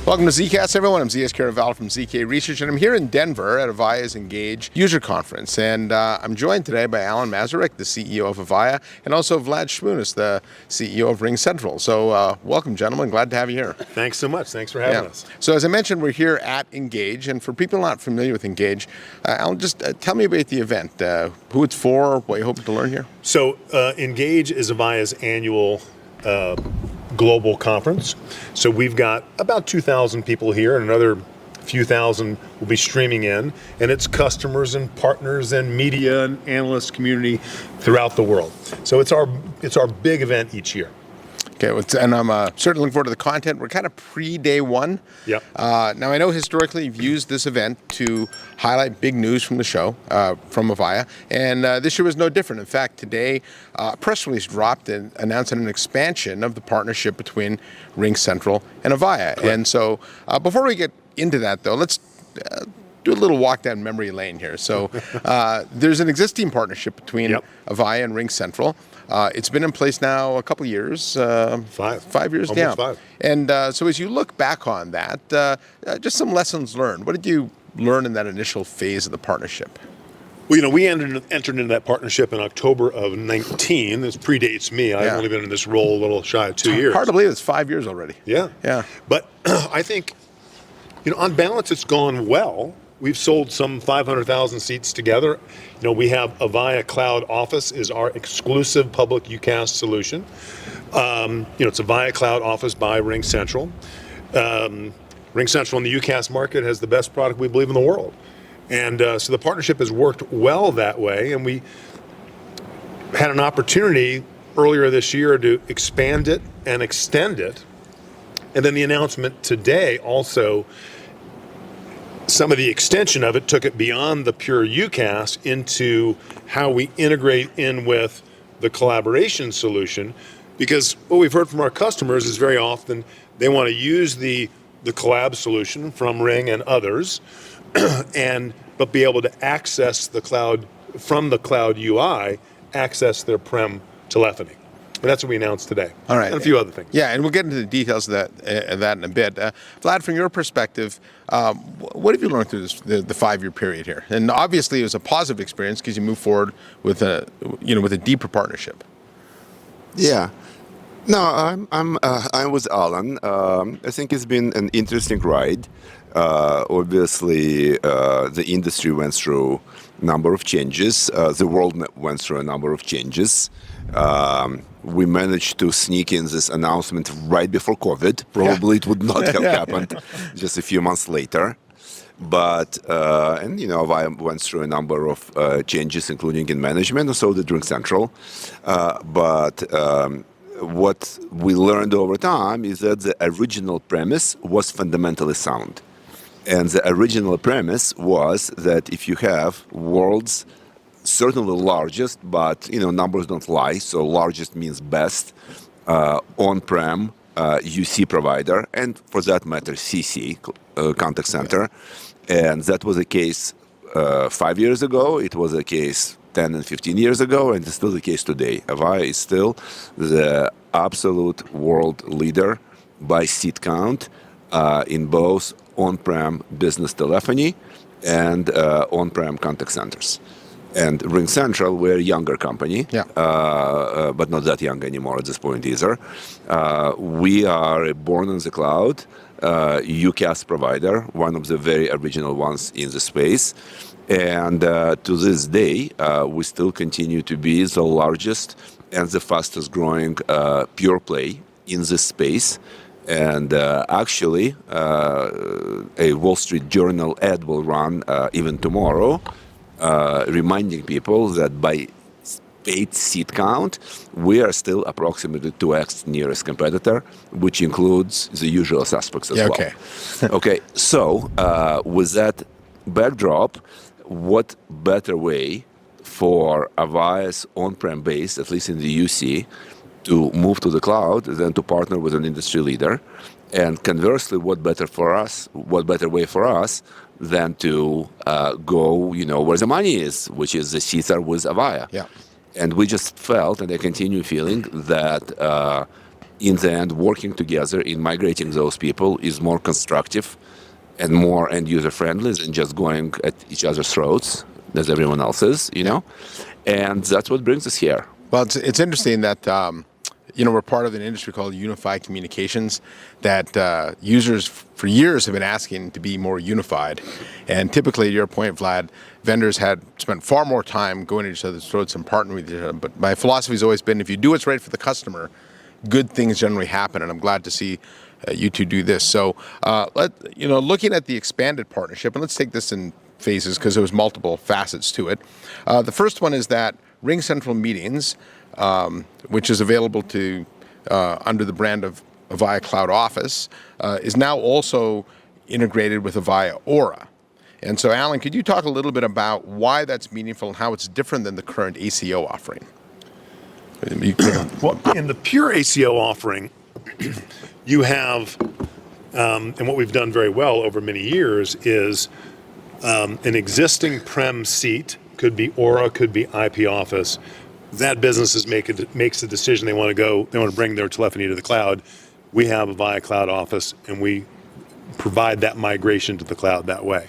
Welcome to ZKast, everyone. I'm ZS Val from ZK Research, and I'm here in Denver at Avaya's Engage user conference. And I'm joined today by Alan Masarek, the CEO of Avaya, and also Vlad Shmunis, the CEO of RingCentral. So welcome, gentlemen. Glad to have you here. Thanks so much. Thanks for having us. So as I mentioned, we're here at Engage, and for people not familiar with Engage, Alan, just tell me about the event, who it's for, what you hope to learn here. So Engage is Avaya's annual global conference. So we've got about 2,000 people here, and another few thousand will be streaming in, and it's customers and partners and media and analyst community throughout the world. So it's our big event each year. Okay, and I'm certainly looking forward to the content. We're kind of pre-day one. Yep. Now, I know historically you've used this event to highlight big news from the show, from Avaya, and this year was no different. In fact, today, a press release dropped announcing an expansion of the partnership between RingCentral and Avaya. Correct. And so, before we get into that, though, let's do a little walk down memory lane here. So, there's an existing partnership between Avaya and RingCentral. It's been in place now a couple years. 5 years now. Almost 5. And so as you look back on that, just some lessons learned. What did you learn in that initial phase of the partnership? Well, we entered into that partnership in October of 19. This predates me. I've only been in this role a little shy of 2 years. Hard to believe it's 5 years already. Yeah. But I think, on balance, it's gone well. We've sold some 500,000 seats together. We have Avaya Cloud Office is our exclusive public UCaaS solution. It's Avaya Cloud Office by RingCentral. RingCentral in the UCaaS market has the best product, we believe, in the world. And so the partnership has worked well that way. And we had an opportunity earlier this year to expand it and extend it. And then the announcement today also, some of the extension of it took it beyond the pure UCaaS into how we integrate in with the collaboration solution, because what we've heard from our customers is very often they want to use the collab solution from Ring and others, but be able to access the cloud from the cloud UI, access their prem telephony. And that's what we announced today. All right. And a few other things. Yeah, and we'll get into the details of that in a bit. Vlad, from your perspective, what have you learned through the 5-year period here? And obviously, it was a positive experience because you moved forward with a deeper partnership. Yeah. No, I'm with Alan. I think it's been an interesting ride. Obviously, the industry went through a number of changes. The world went through a number of changes. We managed to sneak in this announcement right before COVID. Probably it would not have happened just a few months later. But, Avaya went through a number of changes, including in management, and so did RingCentral. But what we learned over time is that the original premise was fundamentally sound. And the original premise was that if you have world's certainly largest, but numbers don't lie, so largest means best, on-prem UC provider, and for that matter CC, contact center. And that was the case 5 years ago, it was the case 10 and 15 years ago, and it's still the case today. Avaya is still the absolute world leader by seat count in both on-prem business telephony and on-prem contact centers. And RingCentral, we're a younger company, but not that young anymore at this point either. We are a born in the cloud UCaaS provider, one of the very original ones in the space. And to this day, we still continue to be the largest and the fastest growing pure play in this space. And actually, a Wall Street Journal ad will run even tomorrow, reminding people that by paid seat count, we are still approximately 2x nearest competitor, which includes the usual suspects as well. Okay, so with that backdrop, what better way for Avaya's on-prem base, at least in the UC, to move to the cloud than to partner with an industry leader? And conversely, what better way for us than to go, where the money is, which is the seats are with Avaya. Yeah. And we just felt, and I continue feeling, that in the end, working together in migrating those people is more constructive and more end-user friendly than just going at each other's throats, as everyone else is, And that's what brings us here. Well, it's interesting that we're part of an industry called unified communications that users for years have been asking to be more unified. And typically, to your point, Vlad, vendors had spent far more time going at each other's throats and partnering with each other. But my philosophy has always been, if you do what's right for the customer, good things generally happen. And I'm glad to see you two do this. So, looking at the expanded partnership, and let's take this in phases because there was multiple facets to it. The first one is that RingCentral Meetings, which is available to under the brand of Avaya Cloud Office, is now also integrated with Avaya Aura. And so, Alan, could you talk a little bit about why that's meaningful and how it's different than the current ACO offering? Well, in the pure ACO offering, you have, and what we've done very well over many years is an existing prem seat, could be Aura, could be IP Office. That business makes the decision they want to bring their telephony to the cloud. We have Avaya Cloud Office, and we provide that migration to the cloud that way.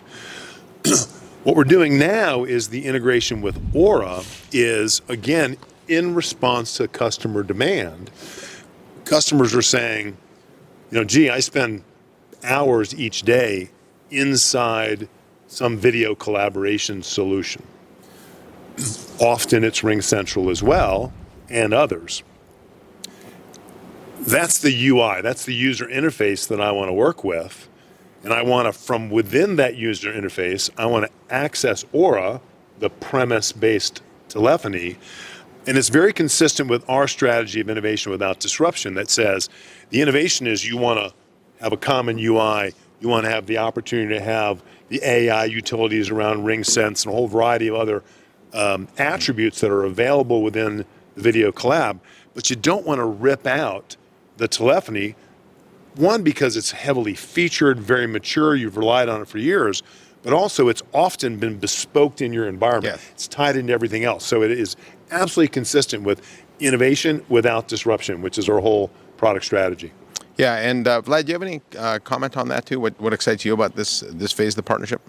What we're doing now is the integration with Aura is, again, in response to customer demand. Customers are saying, I spend hours each day inside some video collaboration solution. Often it's RingCentral as well, and others. That's the UI, that's the user interface that I want to work with. And I want to, from within that user interface, I want to access Aura, the premise-based telephony. And it's very consistent with our strategy of innovation without disruption that says the innovation is you want to have a common UI, you want to have the opportunity to have the AI utilities around RingSense and a whole variety of other attributes that are available within the video collab, but you don't want to rip out the telephony. One, because it's heavily featured, very mature, you've relied on it for years, but also it's often been bespoke in your environment. Yeah. It's tied into everything else. So it is absolutely consistent with innovation without disruption, which is our whole product strategy. Yeah, and Vlad, do you have any comment on that too? What excites you about this phase of the partnership?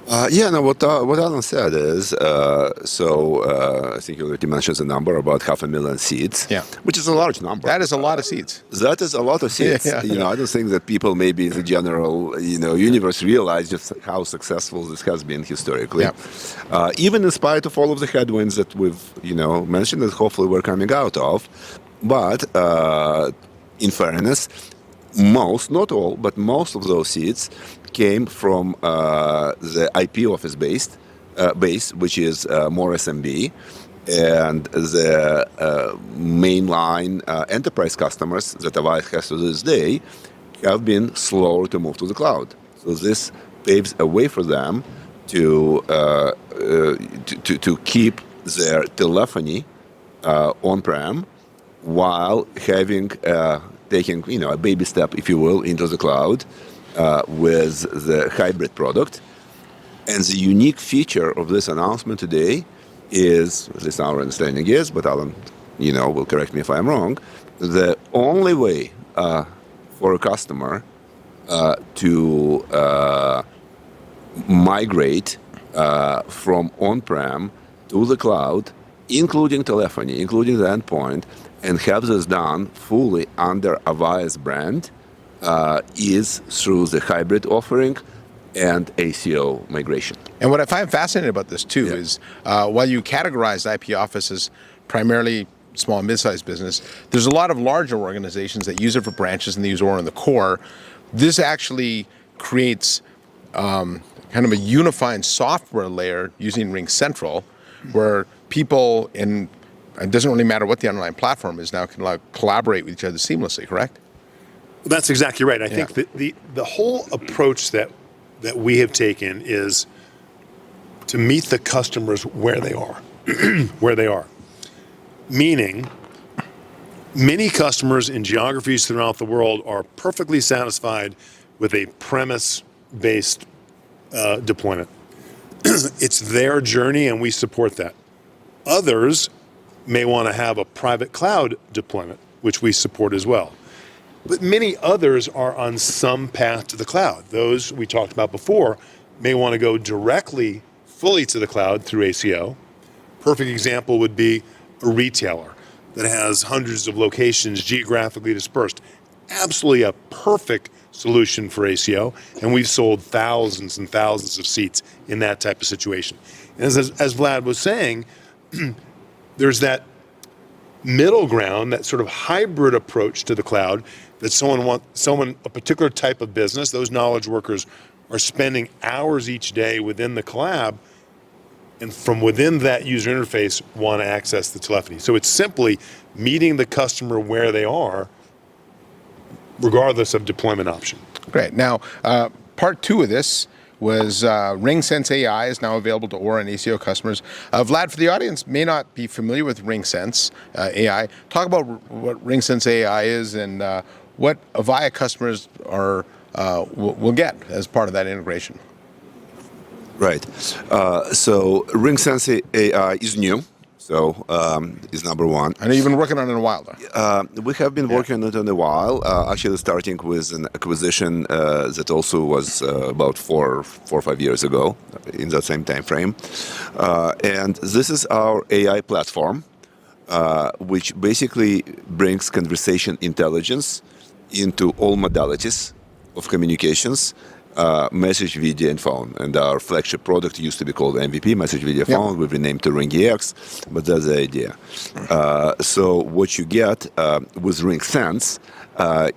What Alan said is, I think you already mentioned the number, about 500,000 seats, which is a large number. That is a lot of seats. That is a lot of seats. Yeah. I don't think that people maybe in the general, universe realize just how successful this has been historically. Yeah. Even in spite of all of the headwinds that we've, mentioned that hopefully we're coming out of. But in fairness, most, not all, but most of those seats came from the IP Office base, which is more SMB, and the mainline enterprise customers that Avaya has to this day have been slower to move to the cloud. So this paves a way for them to keep their telephony on-prem while taking a baby step, if you will, into the cloud with the hybrid product. And the unique feature of this announcement today is, at least our understanding is, but Alan, will correct me if I'm wrong, the only way for a customer to migrate from on-prem to the cloud, including telephony, including the endpoint, and have this done fully under Avaya's brand is through the hybrid offering and ACO migration. And what I find fascinating about this too is while you categorize IP Office as primarily small and mid-sized business, there's a lot of larger organizations that use it for branches and they use Aura in the core. This actually creates kind of a unifying software layer using RingCentral where people it doesn't really matter what the underlying platform is now, can collaborate with each other seamlessly, correct? That's exactly right. I think that the whole approach that we have taken is to meet the customers where they are, Meaning, many customers in geographies throughout the world are perfectly satisfied with a premise-based deployment. It's their journey, and we support that. Others may want to have a private cloud deployment. which we support as well. But many others are on some path to the cloud. Those we talked about before may want to go directly, fully to the cloud through ACO. Perfect example would be a retailer that has hundreds of locations geographically dispersed. Absolutely a perfect solution for ACO, and we've sold thousands and thousands of seats in that type of situation. And as Vlad was saying, there's that middle ground, that sort of hybrid approach to the cloud that a particular type of business, those knowledge workers are spending hours each day within the collab, and from within that user interface want to access the telephony. So it's simply meeting the customer where they are, regardless of deployment option. Great. Now, part 2 of this was RingSense AI is now available to Aura and ACO customers. Vlad, for the audience may not be familiar with RingSense AI. Talk about what RingSense AI is and what Avaya customers will get as part of that integration. Right. So RingSense AI is new. So is number one. I know you've been working on it a while, though. We have been working on it in a while, actually starting with an acquisition that also was about 4 or 5 years ago, in that same time frame. And this is our AI platform, which basically brings conversation intelligence into all modalities of communications. Message, video, and phone. And our flagship product used to be called MVP, Message, Video, Phone. We've renamed to RingEX, but that's the idea. So what you get with RingSense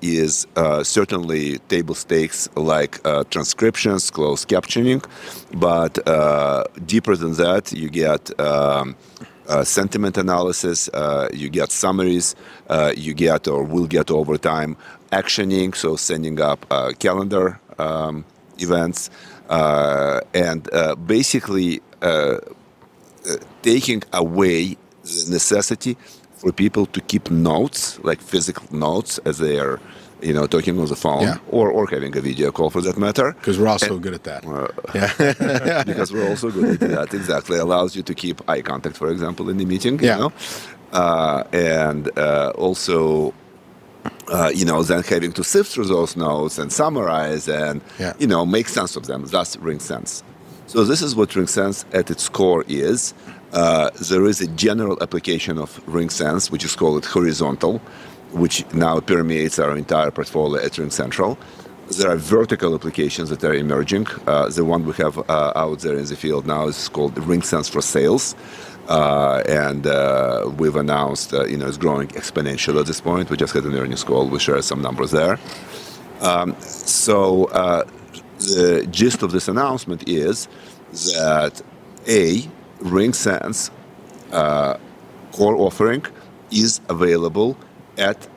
is certainly table stakes like transcriptions, closed captioning, but deeper than that, you get sentiment analysis, you get summaries, you get or will get over time actioning, so sending up calendar events, and basically taking away the necessity for people to keep notes, like physical notes, as they are, talking on the phone or having a video call for that matter. Because we're also good at that. Because we're also good at that, exactly. Allows you to keep eye contact, for example, in the meeting, and also then having to sift through those notes and summarize and, make sense of them. That's RingSense. So this is what RingSense at its core is. There is a general application of RingSense, which is called horizontal, which now permeates our entire portfolio at RingCentral. There are vertical applications that are emerging. The one we have out there in the field now is called RingSense for Sales. And we've announced, it's growing exponentially at this point. We just had an earnings call. We shared some numbers there. So the gist of this announcement is that RingSense core offering is available at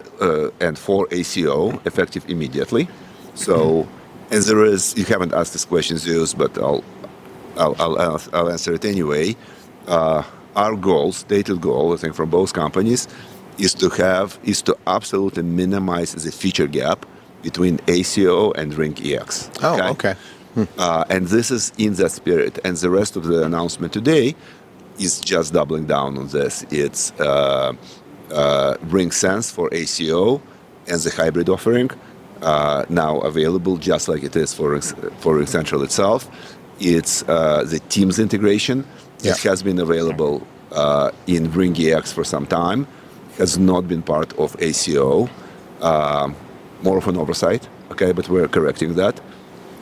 and for ACO effective immediately. So, and there is, you haven't asked this question, Zeus, but I'll answer it anyway. Our goal, stated goal, I think, from both companies, is to absolutely minimize the feature gap between ACO and RingEX. Oh, okay. And this is in that spirit. And the rest of the announcement today is just doubling down on this. It's RingSense for ACO and the hybrid offering now available just like it is for RingCentral itself. It's the Teams integration. It has been available in RingEX for some time, has not been part of ACO, more of an oversight, but we're correcting that.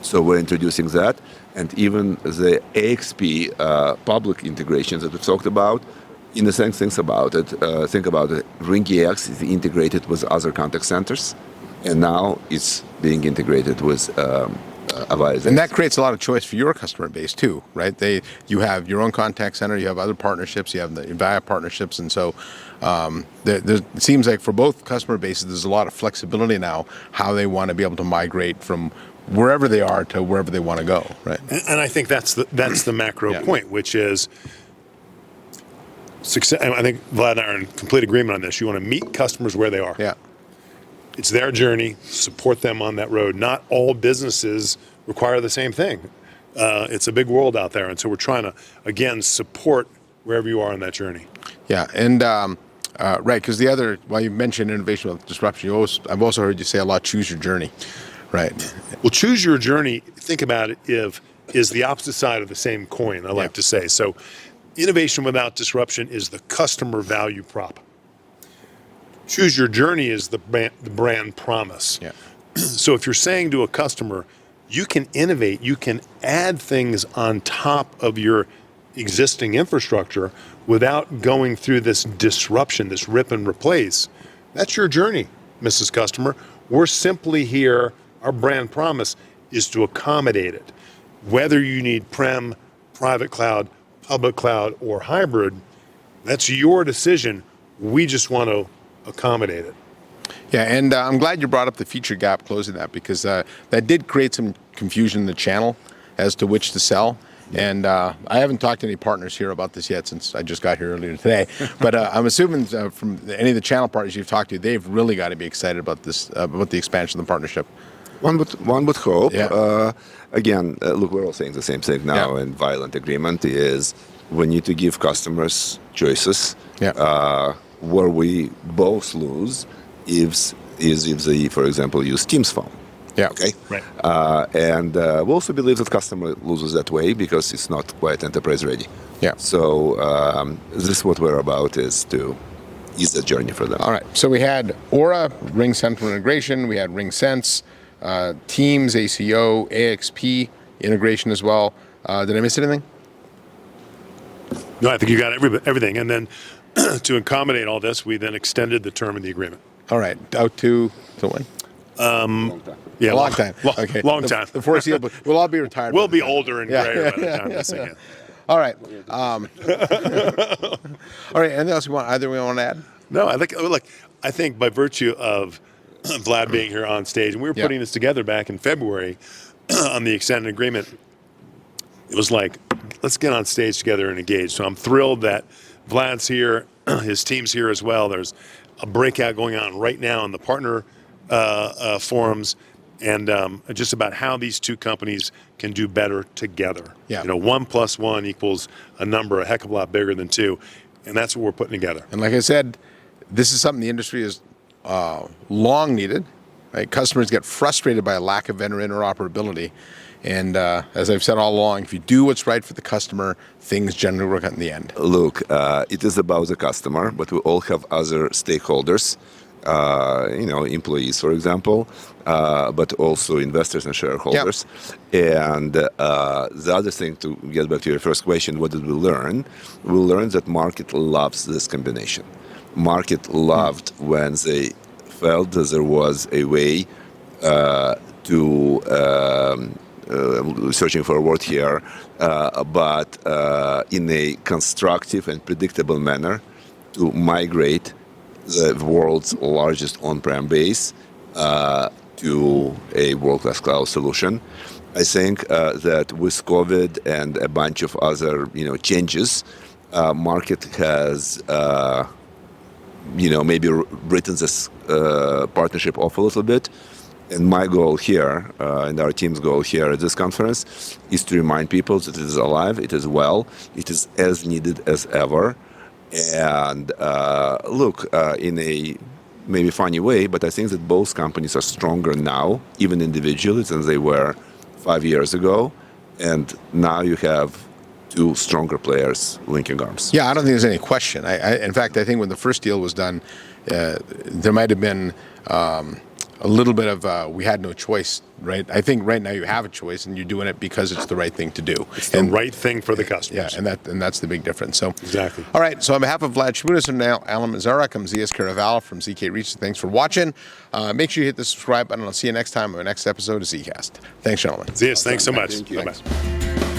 So we're introducing that. And even the AXP public integrations that we've talked about, in a sense, think about it. RingEX is integrated with other contact centers, and now it's being integrated with Avaya. And that creates a lot of choice for your customer base too, right? You have your own contact center, you have other partnerships, you have the Avaya partnerships, and so it seems like for both customer bases, there's a lot of flexibility now how they want to be able to migrate from wherever they are to wherever they want to go, right? And I think that's the macro point, which is success. I think Vlad and I are in complete agreement on this. You want to meet customers where they are. Yeah. It's their journey, support them on that road. Not all businesses require the same thing. It's a big world out there, and so we're trying to, again, support wherever you are on that journey. Yeah, and Right, because well, you mentioned innovation with disruption. I've also heard you say a lot, choose your journey, right? Well, choose your journey, think about it, is the opposite side of the same coin, I like to say. So innovation without disruption is the customer value prop. Choose your journey is the brand promise. Yeah. So if you're saying to a customer, you can innovate, you can add things on top of your existing infrastructure without going through this disruption, this rip and replace, that's your journey, Mrs. Customer. We're simply here, our brand promise is to accommodate it. Whether you need prem, private cloud, public cloud, or hybrid, that's your decision. We just want to accommodate it. Yeah, and I'm glad you brought up the feature gap, closing that, because that did create some confusion in the channel as to which to sell. And I haven't talked to any partners here about this yet since I just got here earlier today. But I'm assuming from any of the channel partners you've talked to, they've really got to be excited about this, about the expansion of the partnership. One would hope. Yeah. Again, look, we're all saying the same thing now in violent agreement is we need to give customers choices. Yeah. Where we both lose is if they, for example, use Teams phone. Yeah. Okay. Right. And we also believe that customer loses that way because it's not quite enterprise ready. Yeah. So this is what we're about, is to ease that journey for them. All right. So we had Aura, RingCentral integration. We had RingSense, Teams, ACO, AXP integration as well. Did I miss anything? No, I think you got everything. And then to accommodate all this, we then extended the term of the agreement. All right. Out to when? Yeah, A long time. Okay. Long time. The foreseeable. We'll all be retired. We'll be older and grayer by the time this thing ends. All right. All right. Anything else you want? Either we want to add? No, I think by virtue of Vlad being here on stage, and we were putting this together back in February on the extended agreement, it was like, let's get on stage together and engage. So I'm thrilled that Vlad's here, his team's here as well. There's a breakout going on right now in the partner forums, and just about how these two companies can do better together. Yeah. 1 + 1 equals a number a heck of a lot bigger than 2, and that's what we're putting together. And like I said, this is something the industry has long needed. Right? Customers get frustrated by a lack of vendor interoperability. And as I've said all along, if you do what's right for the customer, things generally work out in the end. Look, it is about the customer, but we all have other stakeholders, employees, for example, but also investors and shareholders. Yep. And the other thing, to get back to your first question, what did we learn? We learned that market loves this combination. Market loved when they felt that there was a way to searching for a word here, but in a constructive and predictable manner to migrate the world's largest on-prem base to a world-class cloud solution. I think that with COVID and a bunch of other changes, market has maybe written this partnership off a little bit. And my goal here, and our team's goal here at this conference, is to remind people that it is alive, it is well, it is as needed as ever. And look, in a maybe funny way, but I think that both companies are stronger now, even individually, than they were 5 years ago. And now you have two stronger players linking arms. Yeah, I don't think there's any question. In fact, I think when the first deal was done, there might have been a little bit of we had no choice, right? I think right now you have a choice, and you're doing it because it's the right thing to do. It's the right thing for the customers. Yeah, and that's the big difference. So exactly. All right. So on behalf of Vlad Shmunis and Alan Masarek, I'm ZS Caraval from ZK Reach. Thanks for watching. Make sure you hit the subscribe button. I'll see you next time on the next episode of ZKast. Thanks, gentlemen. ZS, thanks so much. Thank you. Bye-bye.